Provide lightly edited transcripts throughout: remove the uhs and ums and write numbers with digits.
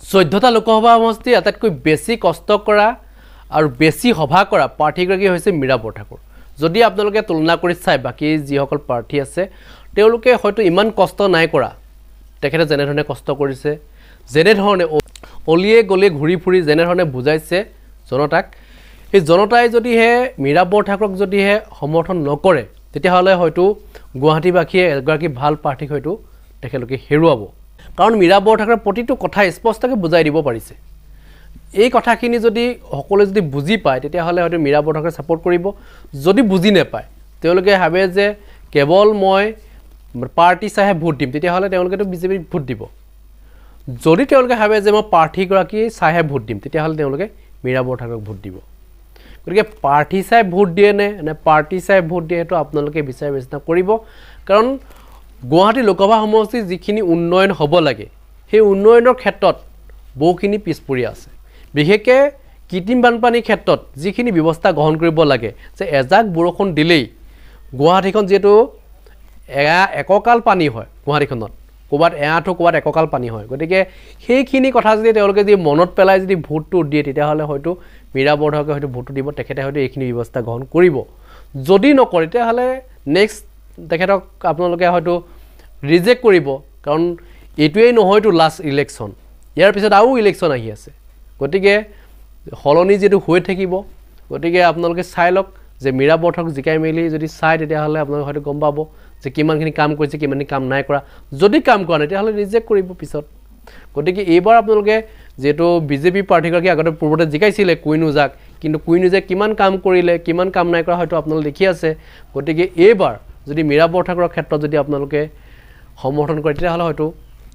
14টা লোকসভা সমষ্টি আটাইতকৈ বেছি কষ্ট কৰা আৰু বেছি সভা কৰা প্ৰাৰ্থীগৰাকী হৈছে মীৰা বৰঠাকুৰ যদি আপোনালোকে তুলনা কৰি চাই বাকি যিসকল প্ৰাৰ্থী আছে তেওঁলোকে হয়তো ইমান কষ্ট নাই কৰা তেখেতে যেনে ধৰণে কষ্ট কৰিছে যেনে ধৰণে অলিয়ে গলে ঘূৰি ফুৰি যেনে ধৰণে বুজাইছে জনতাক এই জনতাই যদি হে মীৰা বৰঠাকুৰক যদি হে সমৰ্থন নকৰে তেতিয়াহলে হয়তো গুৱাহাটীবাসীয়ে এগৰাকী ভাল প্ৰাৰ্থীক হয়তো তেখেতলোকে হেৰুৱাব কাৰণ মীৰা বৰঠাকুৰৰ প্ৰতিটো কথা স্পষ্টকৈ বুজাই দিব পাৰিছে এই কথাখিনি যদি সকলোৱে যদি বুজি পায় তেতিয়াহলে হয়তো মীৰা বৰঠাকুৰক সাপোৰ্ট কৰিব যদি বুজি নাপায় তেওঁলোকে ভাবে যে কেৱল মই পাৰ্টি চাহে ভোট দিম তেতিয়াহলে তেওঁলোকেতো বিজেপিক ভোট দিব যদি তেওঁলোকে ভাবে যে মই প্ৰাৰ্থীগৰাকী চাহে ভোট দিম তেতিয়াহলে তেওঁলোকে মীৰা বৰঠাকুৰক ভোট দিব গতিকে প্ৰাৰ্থী চাই ভোট দিয়ে নে পাৰ্টি চাই ভোট দিয়ে তো আপোনালোকে বিচাৰ বিবেচনা কৰিব কাৰণ গুৱাহাটী লোকসভা সমষ্টিৰ যিখিনি উন্নয়ন হ'ব লাগে সেই উন্নয়নৰ ক্ষেত্ৰত বহুখিনি পিছপৰি আছে বিশেষকৈ কৃত্ৰিম বানপানীৰ ক্ষেত্ৰত যিখিনি ব্যৱস্থা গ্ৰহণ কৰিব লাগে যে এজাক বৰষুণ দিলেই গুৱাহাটীখন যেটো এককাল পানী হয় গুৱাহাটীখনত কোবাত এআঁঠো কোবাত এককাল পানী হয় গতিকে সেইখিনি কথা যদি তেওঁলোকে যদি মনত পেলাই যদি ভোটটো দিয়ে তেতিয়াহলে হয়তো মীৰা বৰঠাকুৰে হয়তো ভোটটো দিব তেখেতে হয়তো এইখিনি ব্যৱস্থা গ্ৰহণ কৰিব যদি নকৰে তেতিয়াহলে নেক্সট তেখেতক আপোনালোকে হয়তো ৰিজেক্ট কৰিব কাৰণ এটোৱেই নহয়তো লাষ্ট ইলেকশ্যন ইয়াৰ পিছত আৰু ইলেকশ্যন আহি আছে গতিকে হলনি যেটো হৈ থাকিব গতিকে আপোনালোকে চাই লওক যে মীৰা বৰঠাকুৰক জিকাই মেলি যদি চাই তেতিয়াহলে আপোনালোকে হয়তো গম পাব যে কিমানখিনি কাম কৰিছে কিমানখিনি কাম নাই কৰা যদি কাম কৰা নাই তেতিয়াহলে ৰিজেক্ট কৰিব পিছত গতিকে এইবাৰ আপোনালোকে যেটো বিজেপি প্ৰাৰ্থীগৰাকী আগতে পূৰ্বতে জিকাইছিলে কুইনুজাক কিন্তু কুইনুজাক কিমান কাম কৰিলে কিমান কাম নাই কৰা হয়তো আপোনালোকে দেখি আছে গতিকে এইবাৰ যদি মীৰা বৰঠাকুৰৰ ক্ষেত্ৰত যদি আপোনালোকে সমৰ্থন কৰে তেতিয়াহলে হয়তো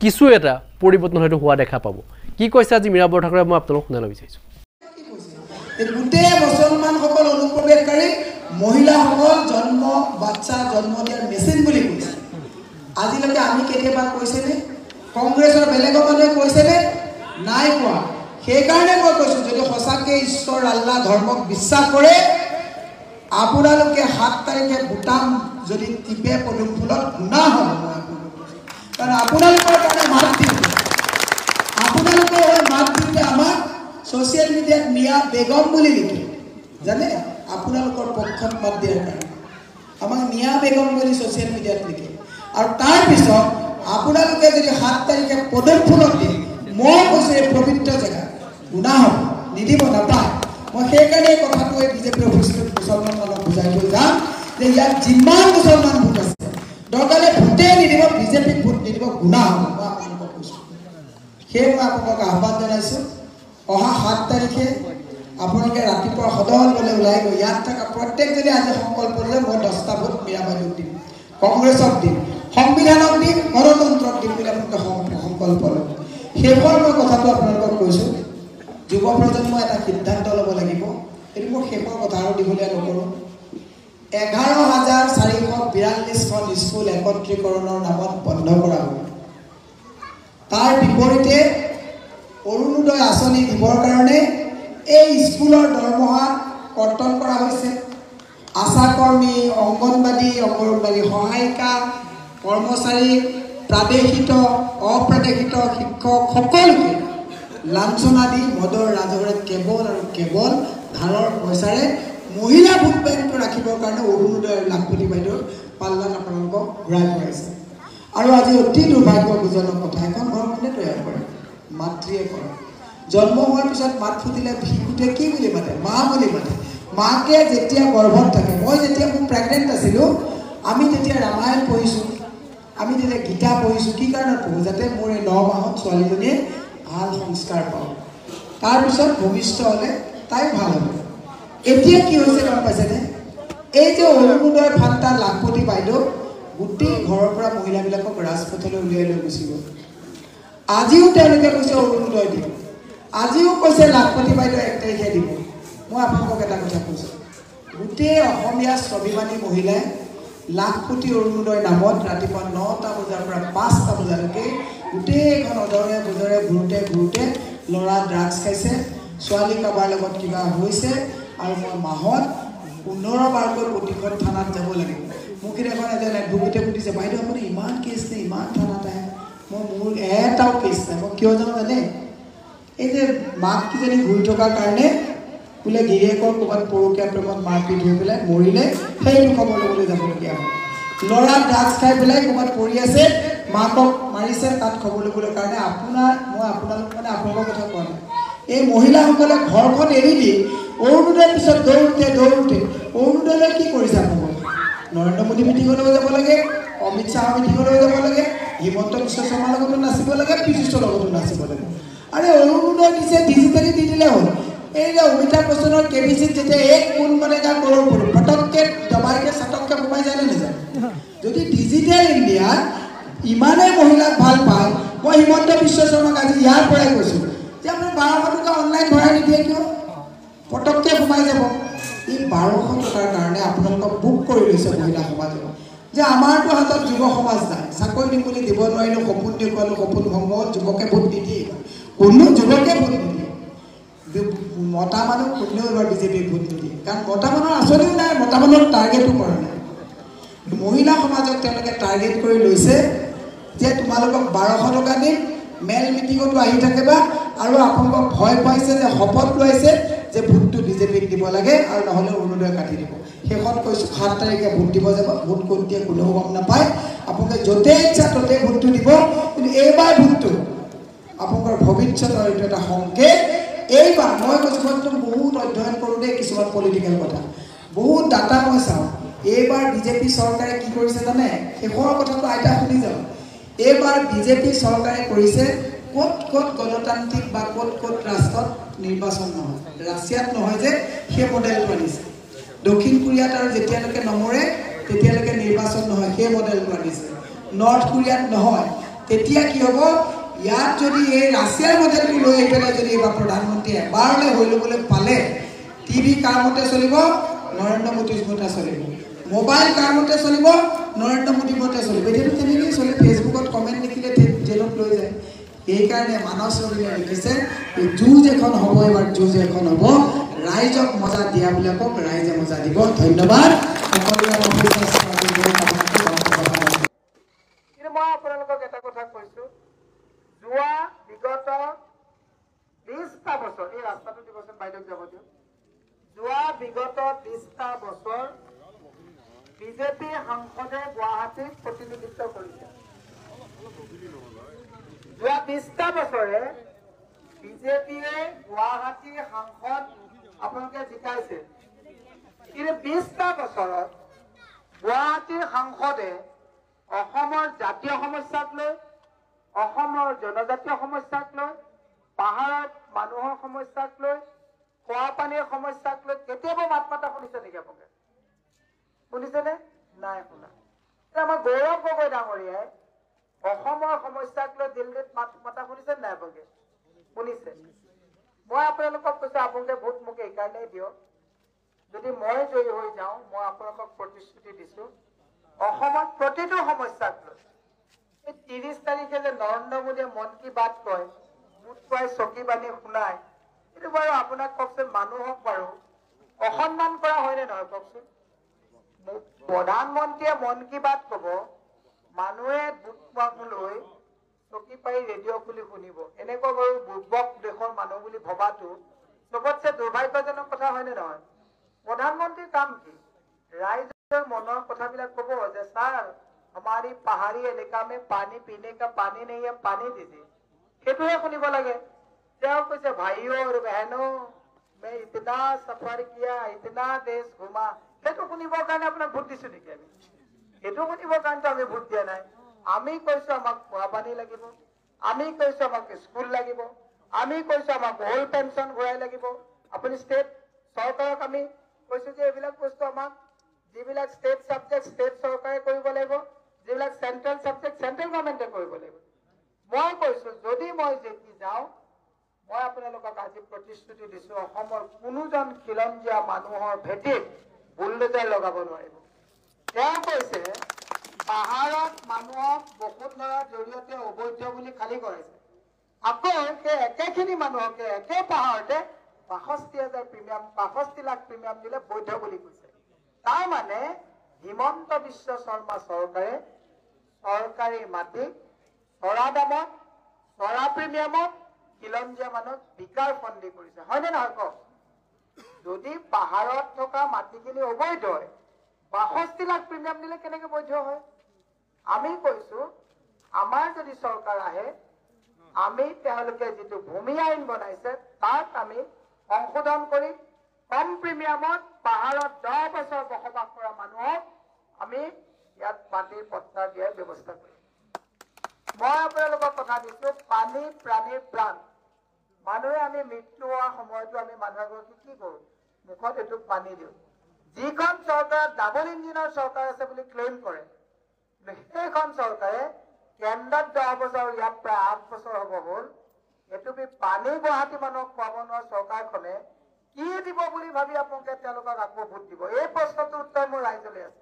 কিছু এটা পৰিৱৰ্তন হয়তো হোৱা দেখা পাব কি কৈছে আজি মীৰা বৰঠাকুৰে মই আপোনালোকক শুনাব বিচাৰিছো গোটেই মুছলমানসকল অনুপ্ৰৱেশকাৰী মহিলাসকল বাচ্চা জন্ম দিয়াৰ মেচিন বুলি কৈছে আজিলৈকে আমি কেতিয়াবা কৈছেনে কংগ্ৰেছৰ বেলেগ মানুহে কৈছেনে নাই কোৱা সেইকাৰণে মই কৈছোঁ যদি সঁচাকে ঈশ্বৰ আল্লাহ ধৰ্মক বিশ্বাস কৰে আপোনালোকে 7 তাৰিখে বুটাম যদি টিপে পদুম ফুলত গুণা হ'ব কাৰণ আপোনালোকৰ কাৰণে মাত দিব আপোনালোকৰ মাত দিতে আমাক সোশ্যাল মিডিয়াত মিয়া বেগম বুলি লিখে জানে আপোনালোকৰ পক্ষত মাত দিয়াৰ কাৰণে আমাক মিয়া বেগম বুলি সোশ্যাল মিডিয়াত লিখে আৰু তাৰ পিছত আপোনালোকে যদি 7 তাৰিখে পদুম ফুলত দিয়ে মই কৈছোঁ এই পবিত্ৰ জেগা গুণা হ'ব নিদিব নাপায় মই সেইকাৰণে কথাটো এই বিজেপি অফিচত মুছলমানক বুজাই থৈ যাম যে ইয়াত যিমান মুছলমান ভোট আছে দৰকাৰে ভোটে নিদিব বিজেপিক ভোট নিদিব গুণা হ'ব মই আপোনালোকক কৈছোঁ সেয়ে মই আপোনালোকক আহ্বান জনাইছোঁ অহা 7 তাৰিখে আপোনালোকে ৰাতিপুৱা সদল বলে ওলাই গৈ ইয়াত থকা প্ৰত্যেকজনে আজি সংকল্প ল'লে মই 10টা ভোট মীৰা বাইদেউক দিম কংগ্ৰেছক দিম সংবিধানক দিম গণতন্ত্ৰক দিম বুলি আপোনালোকে সংকল্প ল'ব শেষৰ মই কথাটো আপোনালোকক কৈছোঁ যুৱ প্ৰজন্মই এটা সিদ্ধান্ত ল'ব লাগিব এইটো মই শেষৰ কথা আৰু দীঘলীয়া নকৰোঁ 11,442খন স্কুল একত্ৰীকৰণৰ নামত বন্ধ কৰা হ'ব তাৰ বিপৰীতে অৰুণোদয় আঁচনি দিবৰ কাৰণে এই স্কুলৰ দৰমহা কৰ্তন কৰা হৈছে আশাকৰ্মী অংগনবাদী সহায়িকা কৰ্মচাৰী প্ৰাদেশিত অপ্ৰাদেশিত শিক্ষক সকলোকে লাঞ্ছনা দি মদৰ ৰাজহৰে কেৱল আৰু কেৱল ধাৰৰ পইচাৰে মহিলা ভোট বেংকটো ৰাখিবৰ কাৰণে অৰুণোদয় লাখপতি বাইদেউৰ পাল্লাত আপোনালোকক ঘূৰাই ফুৰাইছে আৰু আজি অতি দুৰ্ভাগ্যজনক কথা এখন ঘৰ কোনে তৈয়াৰ কৰে মাতৃয়ে কৰে জন্ম হোৱাৰ পিছত মাত ফুটিলে শিশুটোৱে কি বুলি মাতে মা বুলি মাতে মাকে যেতিয়া গৰ্ভত থাকে মই যেতিয়া মোৰ প্ৰেগনেণ্ট আছিলোঁ আমি তেতিয়া ৰামায়ণ পঢ়িছোঁ আমি তেতিয়া গীতা পঢ়িছোঁ কি কাৰণত পঢ়োঁ যাতে মোৰ এই 9 মাহত ছোৱালীজনীয়ে ভাল সংস্কাৰ পাওঁ তাৰপিছত ভৱিষ্যত হ'লে তাই ভাল হ'ব এতিয়া কি হৈছে গম পাইছেনে এই যে অৰুণোদয় ভাত্তা লাখপতি বাইদেউ গোটেই ঘৰৰ পৰা মহিলাবিলাকক ৰাজপথলৈ উলিয়াই লৈ গুচি গ'ল আজিও তেওঁলোকে কৈছে অৰুণোদয় দিব আজিও কৈছে লাখপতি বাইদেউ 1 তাৰিখে দিব মই আপোনালোকক এটা কথা কৈছোঁ গোটেই অসমীয়া স্বাভিমানী মহিলাই লাখপতি অৰুণোদয় নামত ৰাতিপুৱা 9টা বজাৰ পৰা 5টা বজালৈকে গোটেইখন অদৰে বজৰে ঘূৰোতে ল'ৰা ড্ৰাগছ খাইছে ছোৱালী কাবাৰ লগত কিবা হৈছে আৰু মই মাহত 15 বাৰকৈ প্ৰতিখন থানাত যাব লাগিব মোক এখন এজন এডভোকেটে সুধিছে বাইদেউ আপুনি ইমান কেছ নে ইমান থানাত আহে মই মোৰ এটাও কেছ নাই মই কিয় যাওঁ জানে এই যে মাক কিজনী ঘূৰি থকাৰ কাৰণে বোলে গিৰিয়েকৰ ক'ৰবাত পৰকীয়া প্ৰেমত মাৰপিট হৈ পেলাই মৰিলে, সেইটো খবৰ ল'বলৈ যাবলগীয়া হ'ল। ল'ৰা ড্ৰাগছ খাই পেলাই ক'ৰবাত পৰি আছে, মাকক মাৰিছে, তাত খবৰ ল'বলৈ কাৰণে মই আপোনালোক মানে আপোনালোকৰ কথা কোৱা নাই। এই মহিলাসকলে ঘৰখন এৰি দি অৰুণোদয়ৰ পিছত দৌৰোতে অৰুণোদয়লৈ কি কৰিছে আপোনালোকে? নৰেন্দ্ৰ মোদী মিটিঙলৈ যাব লাগে, অমিত শ্বাহৰ মিটিঙলৈ যাব লাগে, হিমন্ত বিশ্ব শৰ্মাৰ লগতো নাচিব লাগে, পীযুষৰ লগতো নাচিব লাগে। আৰে অৰুণোদয় দিছে, ডিজিটেলি দি দিলে হ'ল। এই যে অমিতাভ বচ্চনৰ কেবিচিত যেতিয়া 1 কোন বনেগা কৰোৰ ফটককৈ দবাইকে চটককৈ সোমাই যায় নে নাযায়? যদি ডিজিটেল ইণ্ডিয়াত ইমানেই মহিলাক ভাল পায়, মই হিমন্ত বিশ্ব শৰ্মাক আজি ইয়াৰ পৰাই কৈছোঁ যে আপুনি 1200 টকা অনলাইন ভৰাই নিদিয়ে কিয়? পটককৈ সোমাই যাব। এই 1200 টকাৰ কাৰণে আপোনালোকক বুক কৰি লৈছে মহিলা সমাজক যে আমাৰতো হাতত যুৱ সমাজ নাই, চাকৰি দিম বুলি দিব নোৱাৰিলোঁ, সপোন দেখুৱালোঁ, সপোন ভংগ হ'ল, যুৱকে ভোট নিদিয়ে। কোনো যুৱকে ভোট নিদিয়ে, মতা মানুহ কোনেও এবাৰ বিজেপিক ভোট নিদিয়ে, কাৰণ মতা মানুহৰ আঁচনিও নাই, মতা মানুহৰ টাৰ্গেটো কৰা নাই। মহিলা সমাজক তেওঁলোকে টাৰ্গেট কৰি লৈছে যে তোমালোকক 1200 টকা দিম, মেল মিটিঙতো আহি থাকিবা, আৰু আপোনালোকক ভয় খুৱাইছে যে শপত লৈছে যে ভোটটো বিজেপিক দিব লাগে আৰু নহ'লে অৰুণোদয় কাটি দিব। শেষত কৈছোঁ 7 তাৰিখে ভোট দিব যাব, ভোট ক'ত দিয়ে কোনেও গম নাপায়। আপোনালোকে য'তেই ইচ্ছা ত'তেই ভোটটো দিব, কিন্তু এইবাৰ ভোটটো আপোনালোকৰ ভৱিষ্যতৰ এইটো এটা সংকেত। এইবাৰ মই কৈছোঁ, মই বহুত অধ্যয়ন কৰোঁ দেই কিছুমান পলিটিকেল কথা, বহুত ডাটা মই চাওঁ। এইবাৰ বিজেপি চৰকাৰে কি কৰিছে জানে? শেষৰ কথাটো আইতা শুনি যাওঁ। এইবাৰ বিজেপি চৰকাৰে কৰিছে ক'ত গণতান্ত্ৰিক বা ক'ত ৰাষ্ট্ৰত নিৰ্বাচন নহয়, ৰাছিয়াত নহয় যে সেই মডেলটো আনিছে। দক্ষিণ কোৰিয়াত আৰু যেতিয়ালৈকে নমৰে তেতিয়ালৈকে নিৰ্বাচন নহয়, সেই মডেলটো আনিছে। নৰ্থ কোৰিয়াত নহয়। তেতিয়া কি হ'ব? ইয়াত যদি এই ৰাছিয়াৰ মডেলটো লৈ আহি পেলাই যদি এইবাৰ প্ৰধানমন্ত্ৰীয়ে এবাৰলৈ হৈ ল'বলৈ পালে, টিভি কাৰ মতে চলিব? নৰেন্দ্ৰ মোদীৰ মতে চলিব। মোবাইল কাৰ মতে চলিব? নৰেন্দ্ৰ মোদীৰ মতে চলিব। এতিয়াতো তেনেকেই চলে, ফেচবুকত কমেণ্ট লিখিলে জেলত লৈ যায়। সেইকাৰণে মানস ৰবিনে লিখিছে যুঁজ এখন হ'ব, এবাৰ যুঁজ এখন হ'ব, ৰাইজক মজা দিয়াবিলাকক ৰাইজে মজা দিব। ধন্যবাদ সকলোৰে। মই আপোনালোকক এটা কথা কৈছোঁ, যোৱা বিগত 20টা বছৰ, এই ৰাস্তাটো দিবচোন বাইদেউক যাব দিয়ক, যোৱা বিগত 20টা বছৰ বিজেপি সাংসদে গুৱাহাটীত প্ৰতিনিধিত্ব কৰিছে। যোৱা 20টা বছৰে বিজেপিয়ে গুৱাহাটীৰ সাংসদ আপোনালোকে জিকাইছে, কিন্তু 20টা বছৰত গুৱাহাটীৰ সাংসদে অসমৰ জাতীয় সমস্যাক লৈ, অসমৰ জনজাতীয় সমস্যাক লৈ, পাহাৰত মানুহৰ সমস্যাক লৈ, খোৱা পানীৰ সমস্যাক লৈ কেতিয়াবা মাত মাতা শুনিছে নেকি আপোনালোকে? শুনিছেনে? নাই শুনা। আমাৰ গৌৰৱ গগৈ ডাঙৰীয়াই অসমৰ সমস্যাক লৈ দিল্লীত মাত মাতা শুনিছে নাই আপোনালোকে? শুনিছে। মই আপোনালোকক কৈছোঁ, আপোনালোকে ভোট মোক এইকাৰণেই দিয়ক, যদি মই জয়ী হৈ যাওঁ, মই আপোনালোকক প্ৰতিশ্ৰুতি দিছোঁ অসমত প্ৰতিটো সমস্যাক লৈ। এই 30 তাৰিখে যে নৰেন্দ্ৰ মোদীয়ে মন কী বাত কয়, বুট খুৱাই চকী বান্ধি শুনায়, এইটো বাৰু আপোনাক কওকচোন, মানুহক বাৰু অসন্মান কৰা হয়নে নহয় কওকচোন? প্ৰধানমন্ত্ৰীয়ে মন কী বাত ক'ব, মানুহে বুট লৈ চকী পাৰি ৰেডিঅ' খুলি শুনিব, এনেকুৱা বাৰু বুৰ্বক দেশৰ মানুহ বুলি ভবাটো চবতছে দুৰ্ভাগ্যজনক কথা হয়নে নহয়? প্ৰধানমন্ত্ৰীৰ কাম কি? ৰাইজৰ মনৰ কথাবিলাক ক'ব যে ছাৰ हमारी पहाड़ी एलेका में पानी पीने का पानी नहीं है, पानी दीजिए, সেইটোহে শুনিব লাগে। তেওঁ কৈছে ভাইও और बहनों मैं इतना सफर किया, इतना देश घुमा, সেইটো শুনিবৰ কাৰণে আপোনাক ভোট দিছোঁ নেকি আমি? সেইটো শুনিবৰ কাৰণেতো আমি ভোট দিয়া নাই। আমি কৈছোঁ আমাক খোৱা পানী লাগিব, আমি কৈছোঁ আমাক স্কুল লাগিব, আমি কৈছোঁ আমাক অল্ড পেঞ্চন ঘূৰাই লাগিব। আপুনি ষ্টেট চৰকাৰক আমি কৈছোঁ যে এইবিলাক বস্তু আমাক, যিবিলাক ষ্টেট ছাবজেক্ট ষ্টেট চৰকাৰে কৰিব লাগিব, যিবিলাক চেণ্ট্ৰেল ছাবজেক্ট চেণ্ট্ৰেল গভৰ্ণমেণ্টে কৰিব লাগিব। মই কৈছোঁ যদি মই জিকি যাওঁ, মই আপোনালোকক আজি প্ৰতিশ্ৰুতি দিছোঁ অসমৰ কোনোজন খিলঞ্জীয়া মানুহৰ ভেটিত বুলডোজাৰ লগাব নোৱাৰিব। তেওঁ কৈছে পাহাৰত মানুহক বহুত লৰাৰ জৰিয়তে অবৈধ বুলি খালী কৰাইছে, আকৌ সেই একেখিনি মানুহকে একে পাহাৰতে ৬২,০০০ প্ৰিমিয়াম, ৬২ লাখ প্ৰিমিয়াম দিলে বৈধ বুলি কৈছে। তাৰমানে হিমন্ত বিশ্ব শৰ্মা চৰকাৰে চৰকাৰী মাটি চৰা দামত, চৰা প্ৰিমিয়ামত খিলঞ্জীয়া মানুহক বিকাৰ ফন্দি কৰিছে, হয়নে নহয় কওক? যদি পাহাৰত থকা মাটিখিনি অবৈধ হয়, ৬২ লাখ প্ৰিমিয়াম দিলে কেনেকে বৈধ হয়? আমি কৈছো আমাৰ যদি চৰকাৰ আহে, আমি তেওঁলোকে যিটো ভূমি আইন বনাইছে তাক আমি সংশোধন কৰি কম প্ৰিমিয়ামত পাহাৰত 10 বছৰ বসবাস কৰা মানুহক আমি ইয়াত মাটিৰ পট্টা দিয়াৰ ব্যৱস্থা কৰিম। মই আপোনালোকক কথা দিছো, পানী প্ৰাণীৰ প্ৰাণ। মানুহে আমি মৃত্যু হোৱাৰ সময়তো আমি মানুহ এগৰাকী কি কৰো? মুখত এইটো পানী দিওঁ। যিখন চৰকাৰ ডাবল ইঞ্জিনৰ চৰকাৰ আছে বুলি ক্লেইম কৰে, সেইখন চৰকাৰে কেন্দ্ৰত 10 বছৰ, ইয়াত প্ৰায় 8 বছৰ হ'ব হ'ল, এইটো পানী গুৱাহাটী মানুহক খুৱাব নোৱাৰা চৰকাৰখনে কি দিব বুলি ভাবি আপোনালোকে তেওঁলোকক আকৌ ভোট দিব? এই প্ৰশ্নটোৰ উত্তৰ মোৰ ৰাইজলৈ আছে।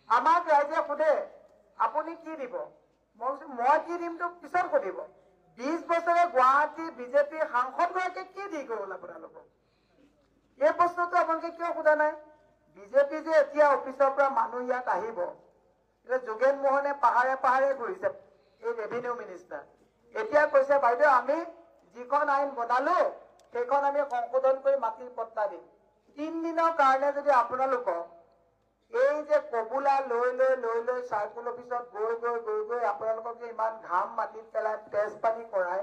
আমাক ৰাইজে সোধে আপুনি কি দিব? মই কি দিমটো পিছত সুধিব। 20 বছৰে গুৱাহাটী বিজেপিৰ সাংসদগৰাকীয়ে কি দি গ'ল আপোনালোকক? এই প্ৰশ্নটো আপোনালোকে কিয় সোধা নাই? বিজেপি যে এতিয়া অফিচৰ পৰা মানুহ ইয়াত আহিব, যোগেন মোহনে পাহাৰে পাহাৰে ঘূৰিছে, এই ৰেভিনিউ মিনিষ্টাৰ। এতিয়া কৈছে বাইদেউ আমি যিখন আইন বনালো সেইখন আমি সংশোধন কৰি মাটিৰ পট্টা দিম। 3 দিনৰ কাৰণে যদি আপোনালোকক এই যে কবুলা লৈ লৈ লৈ লৈ চাৰ্কুল অফিচত গৈ গৈ গৈ গৈ আপোনালোকক যে ইমান ঘাম মাটিত পেলাই তেজ পানী কৰাই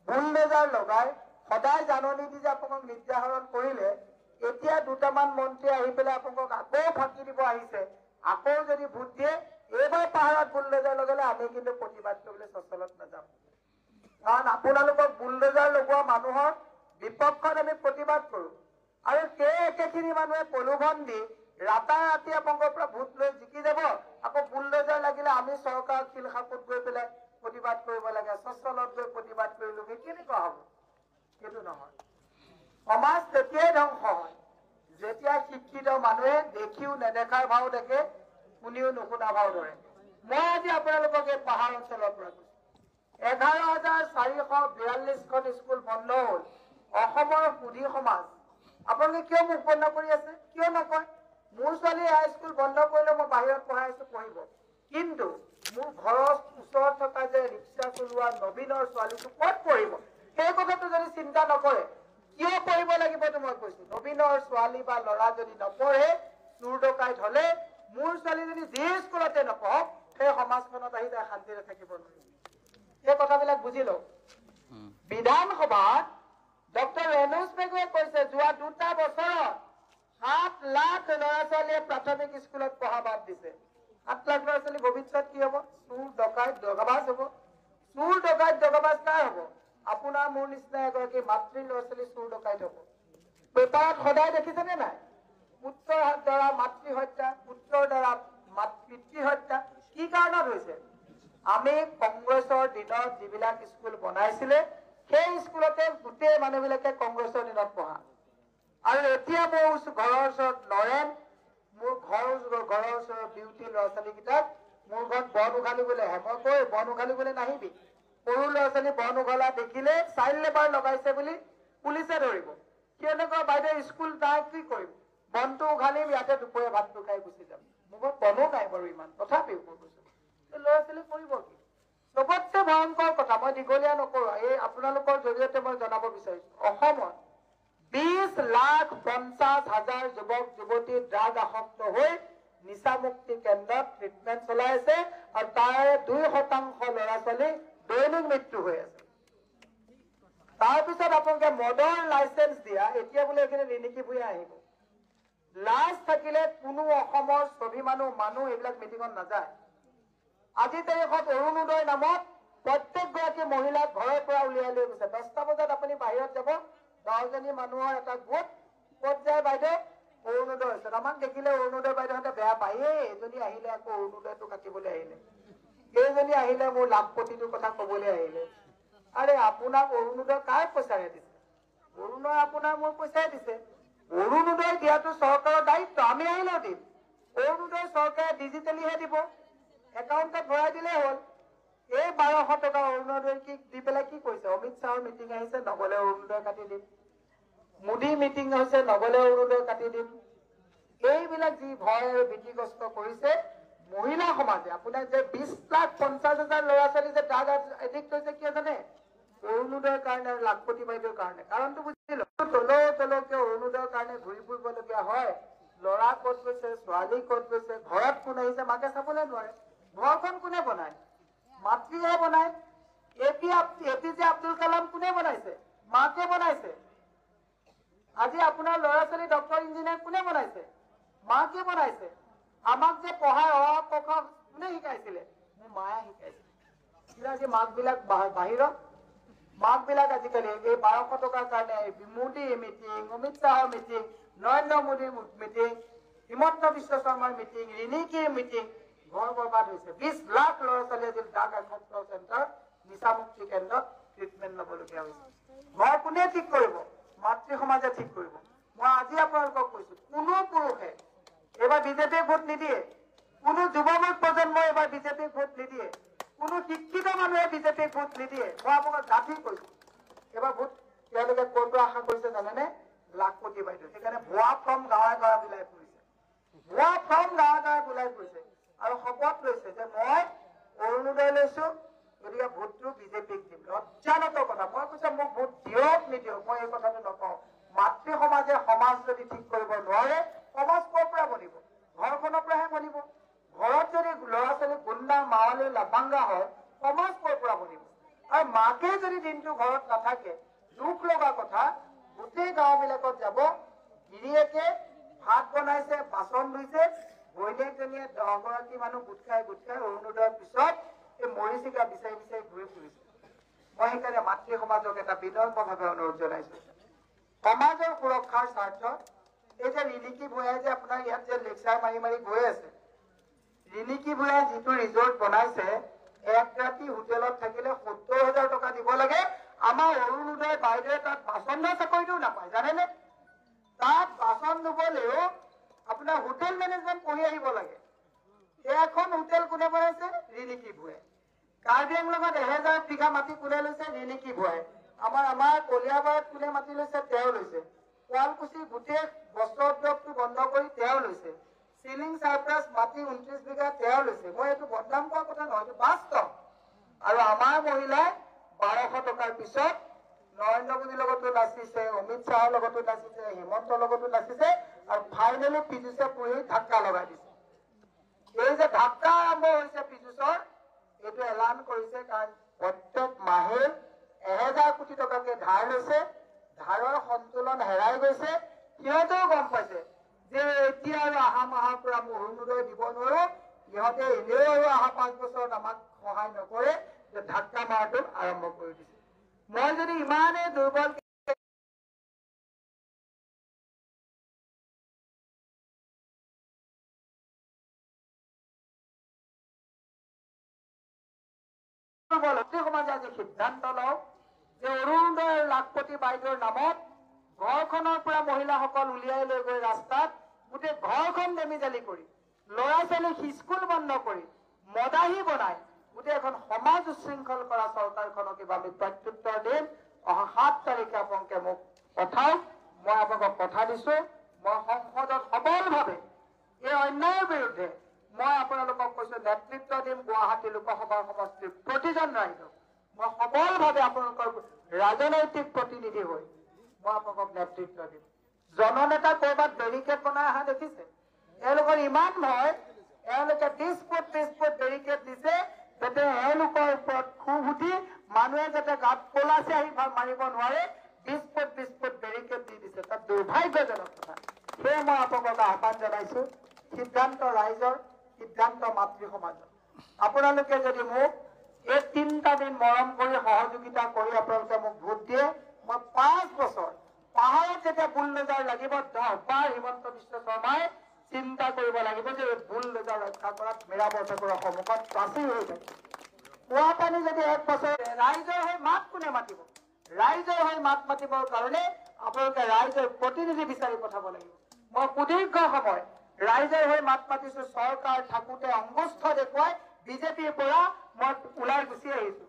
বুলডোজাৰ লগাই সদায় জাননী দি যে আপোনালোকক নিৰ্যাৰণ কৰিলে, এতিয়া দুটামান মন্ত্ৰী আহি পেলাই আপোনালোকক আকৌ ফাঁকি দিব আহিছে, আকৌ যদি ভোট দিয়ে এইবাৰ পাহাৰত বুলডোজাৰ লগালে আমি কিন্তু প্ৰতিবাদ কৰিবলৈ সচলত নাযাম। কাৰণ আপোনালোকক বুলডোজাৰ লগোৱা মানুহৰ বিপক্ষত আমি প্ৰতিবাদ কৰো। আৰু সেই একেখিনি মানুহে প্ৰলোভন দি ৰাতাৰাতি আপোনালোকৰ পৰা ভোট লৈ জিকি যাব, আকৌ বুলডোজাৰ লাগিলে আমি চৰকাৰক শিলখাপুত গৈ পেলাই প্ৰতিবাদ কৰিব লাগে, সচলত গৈ প্ৰতিবাদ কৰিলো, কেনেকুৱা হ'ব? সেইটো নহয়। সমাজ তেতিয়াই ধ্বংস হয় যেতিয়া শিক্ষিত মানুহে দেখিও নেদেখাৰ ভাও দেখে, শুনিও নুশুনা ভাও ধৰে। মই আজি আপোনালোকক এই পাহাৰ অঞ্চলৰ পৰা কৈছো, 11,442খন স্কুল বন্ধ হ'ল। অসমৰ সুধী সমাজ আপোনালোকে কিয় মুখ বন্ধ কৰি আছে? কিয় নকয়? মোৰ ছোৱালী হাইস্কুল বন্ধ কৰিলে মই বাহিৰত পঢ়াইছো, পঢ়িব, কিন্তু মোৰ ঘৰৰ ওচৰত থকা যে ৰিক্সা চলোৱা নবীনৰ ছোৱালীটো ক'ত পঢ়িব? সেই কথাটো যদি চিন্তা নকৰে, কিয় পঢ়িব লাগিব? মই কৈছো নবীনৰ ছোৱালী বা ল'ৰা যদি নপঢ়ে, চুৰ ডকাইত হলে মোৰ ছোৱালী যদি যি স্কুলতে নপঢ়ক, সেই সমাজখনত আহি তাই শান্তিৰে থাকিব নোৱাৰিব। এই কথাবিলাক বুজি লওক। বিধানসভাত ডক্টৰ ৰেণুজ পেগুৱে কৈছে যোৱা 2টা বছৰত 7 লাখ ল'ৰা ছোৱালীয়ে প্ৰাথমিক স্কুলত পঢ়া বাদ দিছে। 7 লাখ ল'ৰা ছোৱালী ভৱিষ্যত কি হ'ব? চুৰ ডকাইত দগাবাজ হ'ব। চুৰ ডকাইত দগাবাজ কাৰ হ'ব? আপোনাৰ মোৰ নিচিনা এগৰাকী মাতৃ ল'ৰা ছোৱালী চুৰ ডকাইত হ'ব। পেপাৰত সদায় দেখিছেনে নাই? পুত্ৰৰ দ্বাৰা মাতৃ হত্যা, পুত্ৰৰ দ্বাৰা পিতৃ হত্যা। কি কাৰণত হৈছে? আমি কংগ্ৰেছৰ দিনত যিবিলাক স্কুল বনাইছিলে সেই স্কুলতে গোটেই মানুহবিলাকে কংগ্ৰেছৰ দিনত পঢ়া। আৰু এতিয়া মোৰ ঘৰৰ ওচৰত নৰেন, মোৰ ঘৰৰ ওচৰৰ বিউটি ল'ৰা ছোৱালীকেইটাক মোৰ ঘৰত বন উঘালিবলৈ আহে। মই কৈ বন উঘালিবলৈ নাহিবি, সৰু ল'ৰা ছোৱালী বন উঘালা দেখিলে চাইল্ড লেবাৰ লগাইছে বুলি পুলিচে ধৰিব। কেনেকুৱা বাইদেউ স্কুল নাই, কি কৰিম? বনটো উঘালিম, ইয়াতে দুপৰীয়া ভাতটো খাই গুচি যাম। মোৰ ঘৰত বনো নাই বাৰু ইমান, তথাপিও মই কৈছো ল'ৰা ছোৱালী পঢ়িব কি? চবতছে ভয়ংকৰ কথা, মই দীঘলীয়া নকৰো, এই আপোনালোকৰ জৰিয়তে মই জনাব বিচাৰিছো, অসমত 20,50,000 যুৱক যুৱতী ড্ৰাগ আসক্ত হৈ নিচামুক্তি কেন্দ্ৰত ট্ৰিটমেণ্ট চলাই আছে, আৰু তাৰে 2% ল'ৰা ছোৱালী দৈনিক মৃত্যু হৈ আছে। তাৰপিছত আপোনালোকে মদৰ লাইচেন্স দিয়া, এতিয়া বোলে এইখিনি ৰিণিকি ভূঞা আহিব। লাজ থাকিলে কোনো অসমৰ ছবি মানুহ এইবিলাক মিটিঙত নাযায়। আজি তাৰিখত অৰুণোদয় নামত প্ৰত্যেকগৰাকী মহিলাক ঘৰৰ পৰা উলিয়াই লৈ গৈছে। 10টা বজাত আপুনি বাহিৰত যাব, 10জনী মানুহৰ এটা গোট ক'ত যায়? বাইদেউ অৰুণোদয় হৈছে। আমাক দেখিলে অৰুণোদয় বাইদেউহঁতে বেয়া পায়, এইজনী আহিলে আকৌ অৰুণোদয়টো কাটিবলৈ আহিলে, এইজনী আহিলে মোৰ লাখপতিটোৰ কথা কবলৈ আহিলে। আৰে আপোনাক অৰুণোদয় কাৰ পইচাৰে দিছে? অৰুণোদয় আপোনাৰ মোৰ পইচাই দিছে। অৰুণোদয় দিয়াটো চৰকাৰৰ দায়িত্ব, আমি আহিলেও দিম। অৰুণোদয় চৰকাৰে ডিজিটেলিহে দিব, একাউণ্টত ভৰাই দিলেই হ'ল। এই 1200 টকা অৰুণোদয় কি দি পেলাই কি কৈছে? অমিত শ্বাহৰ মিটিং আহিছে, নগলে অৰুণোদয় কাটি দিম। মোদী মিটিং হৈছে, নগলে অৰুণোদয় কাটি দিম। এইবিলাক যি ভয় আৰু ভীতিগ্ৰস্ত কৰিছে মহিলা সমাজে। আপোনাৰ যে 20,50,000 ল'ৰা ছোৱালী যে ড্ৰাগ এডিক্ট হৈছে, কিয় জানে? অৰুণোদয়ৰ কাৰণে লাখপতি বাইদেউৰ কাৰণে কাৰণটো বুজিলো তলকে অৰুণোদয়ৰ কাৰণে ঘূৰি ফুৰিবলগীয়া হয় ল'ৰা ক'ত গৈছে ছোৱালী ক'ত গৈছে ঘৰত কোন আহিছে মাকে চাবলৈ নোৱাৰে ঘৰখন কোনে বনায় মাতৃহে বনায় এপিজে আব্দুল কালাম কোনে বনাইছে মাকে বনাইছে আজি আপোনাৰ ল'ৰা ছোৱালী ডক্টৰ ইঞ্জিনিয়াৰ কোনে বনাইছে মাকে বনাইছে আমাক যে পঢ়াই ক খ কোনে শিকাইছিলে মোৰ মায়ে শিকাইছিলে আজি মাকবিলাক বাহিৰত মাকবিলাক আজিকালি এই 1200 টকাৰ কাৰণে মোদীৰ মিটিং অমিত শ্বাহৰ মিটিং নৰেন্দ্ৰ মোদীৰ মিটিং হিমন্ত বিশ্ব শৰ্মাৰ মিটিং ৰিণিকীৰ মিটিং ঘৰ বৰবাদ হৈছে 20 লাখ ল'ৰা ছোৱালী আজি ডাক একত্ৰ চেণ্টাৰ নিচামুক্তি কেন্দ্ৰত ট্ৰিটমেণ্ট ল'বলগীয়া হৈছে ঘৰ কোনে ঠিক কৰিব মাতৃ সমাজে ঠিক কৰিব মই আজি আপোনালোকক কৈছো কোনো পুৰুষে এবাৰ বিজেপিক ভোট নিদিয়ে কোনো যুৱক প্ৰজন্মই এবাৰ বিজেপিক ভোট নিদিয়ে কোনো শিক্ষিত মানুহে বিজেপিক ভোট নিদিয়ে মই আপোনাক গাঁঠি কৈছো এবাৰ ভোট তেওঁলোকে ক'ৰ পৰা আশা কৰিছে জানেনে লাখপতি বাইদেউ সেইকাৰণে ভুৱা ফৰ্ম গাঁৱে গাঁৱে বিলাই ফুৰিছে ভুৱা ফৰ্ম গাঁৱে গাঁৱে বিলাই ফুৰিছে আৰু শপত লৈছে যে মই অৰুণোদয় লৈছো গতিকে ভোটটো বিজেপিক দিম লজ্জানত কথা মই কৈছো মোক ভোট দিয়ক নিদিয়ক মই এই কথাটো নকওঁ মাতৃ সমাজে সমাজ যদি ঠিক কৰিব নোৱাৰে সমাজ ক'ৰ পৰা বনিব ঘৰখনৰ পৰাহে বনিব ঘৰত যদি ল'ৰা ছোৱালী গুণ্ডা মাৱালী লাফাংগা হয় সমাজ ক'ৰ পৰা বনিব আৰু মাকে যদি দিনটো ঘৰত নাথাকে দুখ লগা কথা গোটেই গাঁওবিলাকত যাব গিৰিয়েকে ভাত বনাইছে বাচন ধুইছে ঘৈণীয়েকজনীয়ে 10 গৰাকী মানুহ গোট খাই অৰুণোদয়ৰ পিছত এই মৰিচিকা বিচাৰি বিচাৰি ঘূৰি ফুৰিছে মই সেইকাৰণে মাতৃ সমাজক এটা বিনম্ৰভাৱে অনুৰোধ জনাইছো সমাজৰ সুৰক্ষাৰ স্বাৰ্থত এই যে ৰিণিকী ভূঞাই যে আপোনাৰ ইয়াত যে লেকচাৰ মাৰি মাৰি গৈ আছে ৰিণিকী ভূঞাই যিটো ৰিজৰ্ট বনাইছে এক ৰাতি হোটেলত থাকিলে 70,000 টকা দিব লাগে আমাৰ অৰুণোদয় বাইদেৱে তাত বাচন ধোৱা চাকৰিটোও নাপায় জানেনে তাত বাচন ধুবলৈও আপোনাৰ হোটেল মেনেজমেণ্ট পঢ়ি আহিব লাগে এখন হোটেল কোনে বনাইছে ৰিণিকী ভূঞাই কাৰ্বি আংলঙত 1000 বিঘা মাটি কোনে লৈছে ৰিণিকী ভূঞাই আমাৰ কলিয়াবাৰত কোনে মাটি লৈছে তেওঁ লৈছে শুৱালকুছিৰ গোটেই বস্ত্ৰ উদ্যোগটো বন্ধ কৰি তেওঁ লৈছে চিলিং চাৰ্প্ৰাছ মাটি 29 বিঘা তেওঁ লৈছে মই এইটো বদনাম কৰা কথা নহয় এইটো বাস্তৱ আৰু আমাৰ মহিলাই 1200 টকাৰ পিছত নৰেন্দ্ৰ মোদীৰ লগতো নাচিছে অমিত শ্বাহৰ লগতো নাচিছে হিমন্তৰ লগতো নাচিছে আৰু ফাইনেলি পীযুষে পুৰি ধাক্কা লগাই দিছে এই যে ধাক্কা আৰম্ভ হৈছে পীযুষৰ এইটো এলান কৰিছে কাৰণ প্ৰত্যেক মাহে 1000 কোটি টকাকে ধাৰ লৈছে ধাৰৰ সন্তুলন হেৰাই গৈছে সিহঁতেও গম পাইছে যে এতিয়া আৰু অহা মাহৰ পৰা মই অৰুণোদয় দিব নোৱাৰো সিহঁতে এনেও আৰু অহা 5 বছৰত আমাক সহায় নকৰে যে ধাক্কা মাৰটো আৰম্ভ কৰি দিছে মই যদি ইমানেই দুৰ্বল সমাজে আজি সিদ্ধান্ত লওক যে অৰুণোদয় লাখপতি বাইদেউৰ নামত ঘৰখনৰ পৰা মহিলাসকল উলিয়াই লৈ গৈ ৰাস্তাত গোটেই ঘৰখন নেমিজালি কৰি ল'ৰা ছোৱালীক স্কুল বন্ধ কৰি মদাহী বনাই গোটেই এখন সমাজ উশৃংখল কৰা চৰকাৰখনক কিবা আমি প্ৰত্যুত্তৰ দিম অহা 7 তাৰিখে আপোনালোকে মোক পঠাওক মই আপোনালোকক কথা দিছো মই সংসদত সবলভাৱে এই অন্যায়ৰ বিৰুদ্ধে মই আপোনালোকক কৈছো নেতৃত্ব দিম গুৱাহাটী লোকসভাৰ সমষ্টিৰ প্ৰতিজন ৰাইজক মই সবলভাৱে আপোনালোকৰ ৰাজনৈতিক প্ৰতিনিধি হৈ মই আপোনালোকক নেতৃত্ব দিম জননেতা ক'ৰবাত বেৰিকেড বনাই অহা দেখিছে এওঁলোকৰ ইমান ভয় এওঁলোকে 20 ফুট বেৰিকেড দিছে যাতে এওঁলোকৰ ওপৰত খুব উঠি মানুহে যাতে গাত পলাচি আহি মাৰিব নোৱাৰে 20 ফুট বেৰিকেড দি দিছে তাত দুৰ্ভাগ্যজনক কথা সেয়ে মই আপোনালোকক আহ্বান জনাইছো সিদ্ধান্ত ৰাইজৰ সিদ্ধান্ত মাতৃ সমাজৰ আপোনালোকে যদি মোক এই 3টা দিন মৰম কৰি সহযোগিতা কৰি আপোনালোকে মোক ভোট দিয়ে মই 5 বছৰ পাহাৰত যেতিয়া বুলডোজাৰ লাগিব 10 বাৰ হিমন্ত বিশ্ব শৰ্মাই চিন্তা কৰিব লাগিব যে বুলডোজাৰ ৰক্ষা কৰাত মীৰা বৰঠাকুৰৰ সন্মুখত প্ৰাচীৰ হৈ থাকে কুঁৱা পানী যদি 1 বছৰ ৰাইজৰ হৈ মাত কোনে মাতিব ৰাইজৰ হৈ মাত মাতিবৰ কাৰণে আপোনালোকে ৰাইজৰ প্ৰতিনিধি বিচাৰি পঠাব লাগিব মই সুদীৰ্ঘ সময় ৰাইজৰ হৈ মাত মাতিছো চৰকাৰ থাকোতে অংগুষ্ঠ দেখুৱাই বিজেপিৰ পৰা মই ওলাই গুচি আহিছো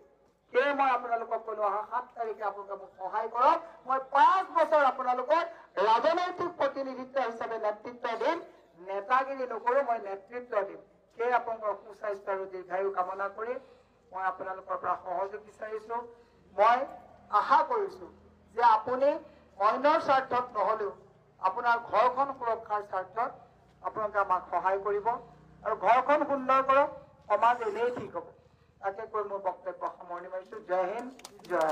সেয়ে মই আপোনালোকক ক'লো অহা 7 তাৰিখে আপোনালোকে মোক সহায় কৰক মই 5 বছৰ আপোনালোকৰ ৰাজনৈতিক প্ৰতিনিধিত্ব হিচাপে নেতৃত্ব দিম নেতাগিৰি নকৰো মই নেতৃত্ব দিম সেয়ে আপোনালোকৰ সুস্বাস্থ্য আৰু দীৰ্ঘায়ু কামনা কৰি মই আপোনালোকৰ পৰা সহযোগ বিচাৰিছো মই আশা কৰিছোঁ যে আপুনি অন্যৰ স্বাৰ্থত নহ'লেও আপোনাৰ ঘৰখন সুৰক্ষাৰ স্বাৰ্থত আপোনালোকে আমাক সহায় কৰিব আৰু ঘৰখন সুন্দৰ কৰক, সমাজ এনেই ঠিক হ'ব। তাকে কৈ মোৰ বক্তব্য সামৰণি মাৰিছোঁ। জয় হিন্দ, জয়